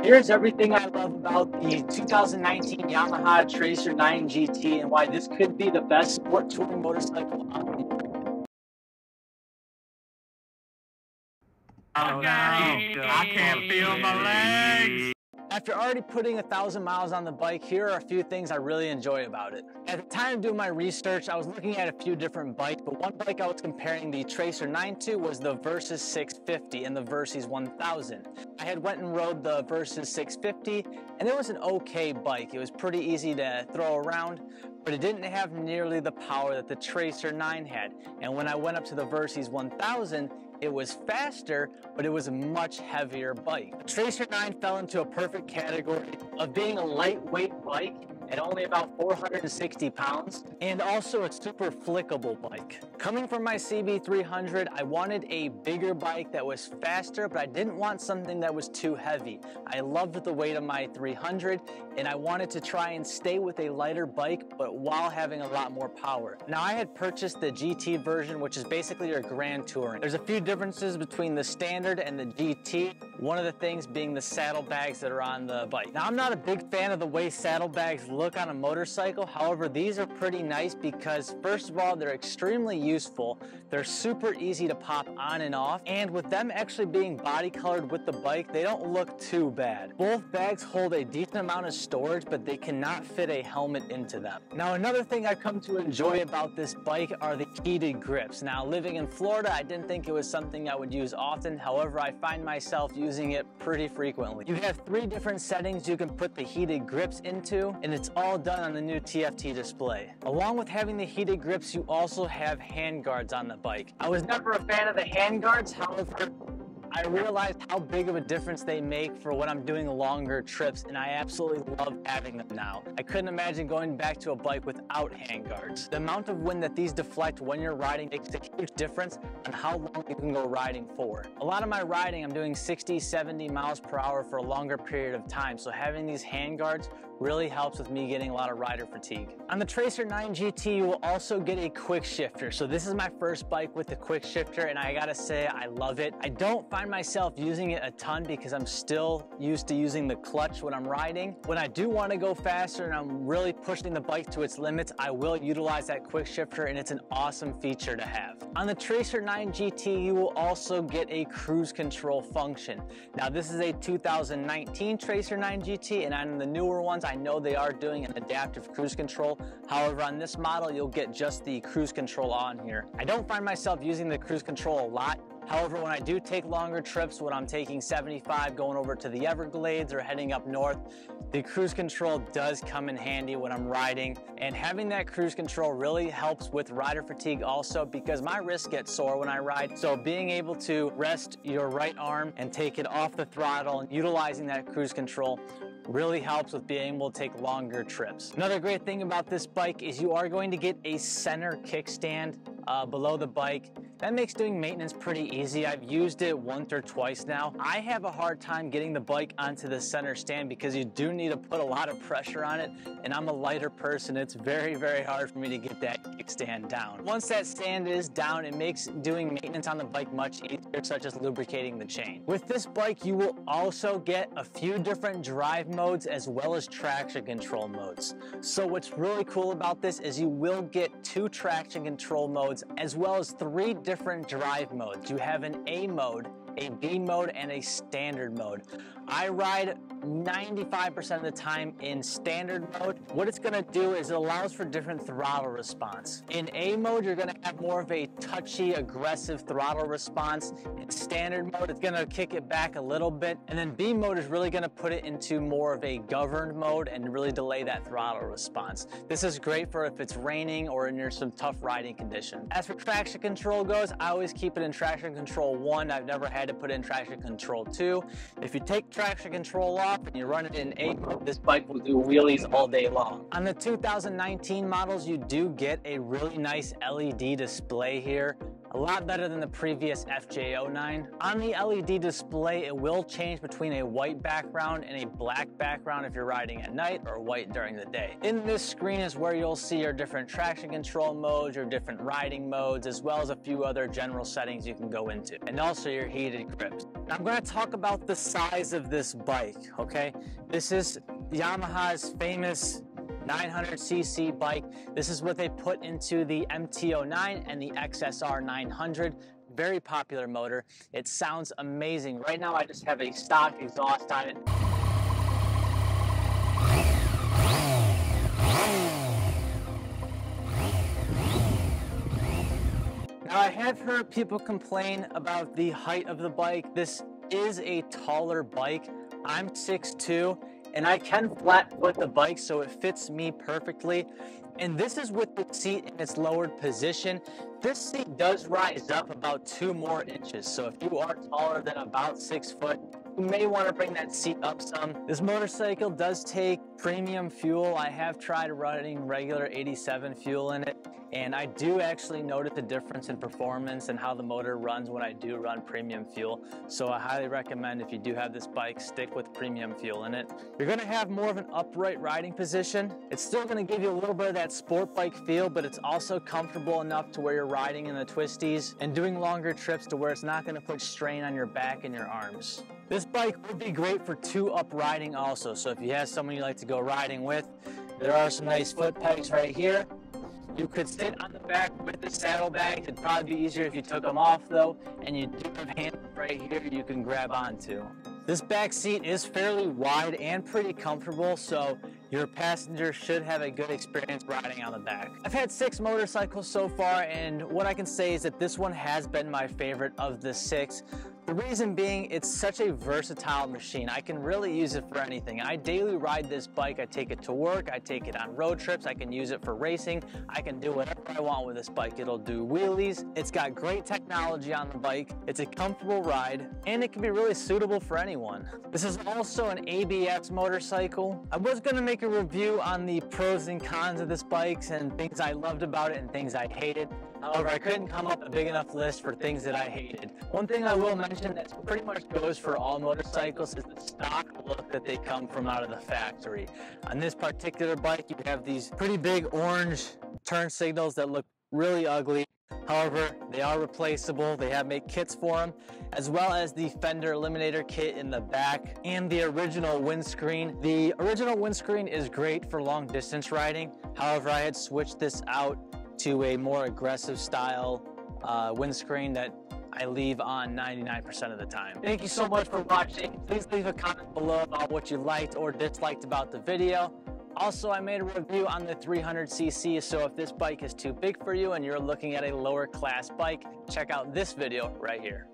Here's everything I love about the 2019 Yamaha Tracer 9 GT and why this could be the best sport touring motorcycle on the market. Oh no, I can't feel my legs. After already putting 1,000 miles on the bike, here are a few things I really enjoy about it. At the time of doing my research, I was looking at a few different bikes, but one bike I was comparing the Tracer 9 to was the Versys 650 and the Versys 1000. I had went and rode the Versys 650, and it was an okay bike. It was pretty easy to throw around, but it didn't have nearly the power that the Tracer 9 had. And when I went up to the Versys 1000, it was faster, but it was a much heavier bike. The Tracer 9 fell into a perfect category of being a lightweight bike at only about 460 pounds, and also a super flickable bike. Coming from my CB300, I wanted a bigger bike that was faster, but I didn't want something that was too heavy. I loved the weight of my 300, and I wanted to try and stay with a lighter bike, but while having a lot more power. Now, I had purchased the GT version, which is basically your Grand Touring. There's a few differences between the standard and the GT. One of the things being the saddlebags that are on the bike. Now, I'm not a big fan of the way saddlebags look on a motorcycle. However, these are pretty nice because, first of all, they're extremely useful. They're super easy to pop on and off, and with them actually being body colored with the bike, they don't look too bad. Both bags hold a decent amount of storage, but they cannot fit a helmet into them. Now, another thing I've come to enjoy about this bike are the heated grips. Now, living in Florida, I didn't think it was something I would use often. However, I find myself using it pretty frequently. You have 3 different settings you can put the heated grips into, and it's all done on the new TFT display. Along with having the heated grips, you also have hand guards on the bike. I was never a fan of the hand guards, however, I realized how big of a difference they make for when I'm doing longer trips, and I absolutely love having them now. I couldn't imagine going back to a bike without handguards. The amount of wind that these deflect when you're riding makes a huge difference on how long you can go riding for. A lot of my riding, I'm doing 60, 70 miles per hour for a longer period of time, so having these handguards really helps with me getting a lot of rider fatigue. On the Tracer 9 GT, you will also get a quick shifter. So this is my first bike with the quick shifter, and I gotta say, I love it. I don't find myself using it a ton because I'm still used to using the clutch when I'm riding. When I do want to go faster and I'm really pushing the bike to its limits, I will utilize that quick shifter, and it's an awesome feature to have. On the Tracer 9 GT, you will also get a cruise control function. Now, this is a 2019 Tracer 9 GT, and on the newer ones, I know they are doing an adaptive cruise control. However, on this model, you'll get just the cruise control on here. I don't find myself using the cruise control a lot. However, when I do take longer trips, when I'm taking 75 going over to the Everglades or heading up north, the cruise control does come in handy when I'm riding. And having that cruise control really helps with rider fatigue also, because my wrists get sore when I ride. So being able to rest your right arm and take it off the throttle and utilizing that cruise control really helps with being able to take longer trips. Another great thing about this bike is you are going to get a center kickstand below the bike. That makes doing maintenance pretty easy. I've used it once or twice now. I have a hard time getting the bike onto the center stand because you do need to put a lot of pressure on it, and I'm a lighter person. It's very, very hard for me to get that kickstand down. Once that stand is down, it makes doing maintenance on the bike much easier, such as lubricating the chain. With this bike, you will also get a few different drive modes as well as traction control modes. So what's really cool about this is you will get 2 traction control modes as well as 3 different drive modes. You have an A mode, a B mode, and a standard mode. I ride 95% of the time in standard mode. What it's gonna do is it allows for different throttle response. In A mode, you're gonna have more of a touchy, aggressive throttle response. In standard mode, it's gonna kick it back a little bit. And then B mode is really gonna put it into more of a governed mode and really delay that throttle response. This is great for if it's raining or in some tough riding conditions. As for traction control goes, I always keep it in traction control 1. I've never had to put in traction control 2. If you take traction control off and you run it in A mode, this bike will do wheelies all day long. On the 2019 models, you do get a really nice LED display here. A lot better than the previous FJ-09. On the LED display, it will change between a white background and a black background if you're riding at night, or white during the day. In this screen is where you'll see your different traction control modes, your different riding modes, as well as a few other general settings you can go into, and also your heated grips. Now I'm going to talk about the size of this bike, okay? This is Yamaha's famous 900cc bike. This is what they put into the MT-09 and the XSR 900. Very popular motor. It sounds amazing. Right now I just have a stock exhaust on it. Now I have heard people complain about the height of the bike. This is a taller bike. I'm 6'2", and I can flat foot the bike so it fits me perfectly. And this is with the seat in its lowered position. This seat does rise up about 2 more inches. So if you are taller than about 6 foot, you may want to bring that seat up some. This motorcycle does take premium fuel. I have tried running regular 87 fuel in it, and I do actually notice the difference in performance and how the motor runs when I do run premium fuel. So I highly recommend, if you do have this bike, stick with premium fuel in it. You're going to have more of an upright riding position. It's still going to give you a little bit of that sport bike feel, but it's also comfortable enough to where you're riding in the twisties and doing longer trips to where it's not going to put strain on your back and your arms. This bike would be great for 2-up riding also. So if you have someone you like to go riding with, there are some nice foot pegs right here. You could sit on the back with the saddlebags. It'd probably be easier if you took them off though, and you do have handles right here you can grab onto. This back seat is fairly wide and pretty comfortable, so your passenger should have a good experience riding on the back. I've had 6 motorcycles so far, and what I can say is that this one has been my favorite of the 6. The reason being, it's such a versatile machine. I can really use it for anything. I daily ride this bike. I take it to work. I take it on road trips. I can use it for racing. I can do whatever I want with this bike. It'll do wheelies. It's got great technology on the bike. It's a comfortable ride, and it can be really suitable for anyone. This is also an ABS motorcycle. I was gonna make a review on the pros and cons of this bike and things I loved about it and things I hated. However, I couldn't come up with a big enough list for things that I hated. One thing I will mention that pretty much goes for all motorcycles is the stock look that they come from out of the factory. On this particular bike, you have these pretty big orange turn signals that look really ugly. However, they are replaceable. They have made kits for them, as well as the fender eliminator kit in the back and the original windscreen. The original windscreen is great for long distance riding. However, I had switched this out to a more aggressive style windscreen that I leave on 99% of the time. Thank you so much for watching. Please leave a comment below about what you liked or disliked about the video. Also, I made a review on the 300cc, so if this bike is too big for you and you're looking at a lower class bike, check out this video right here.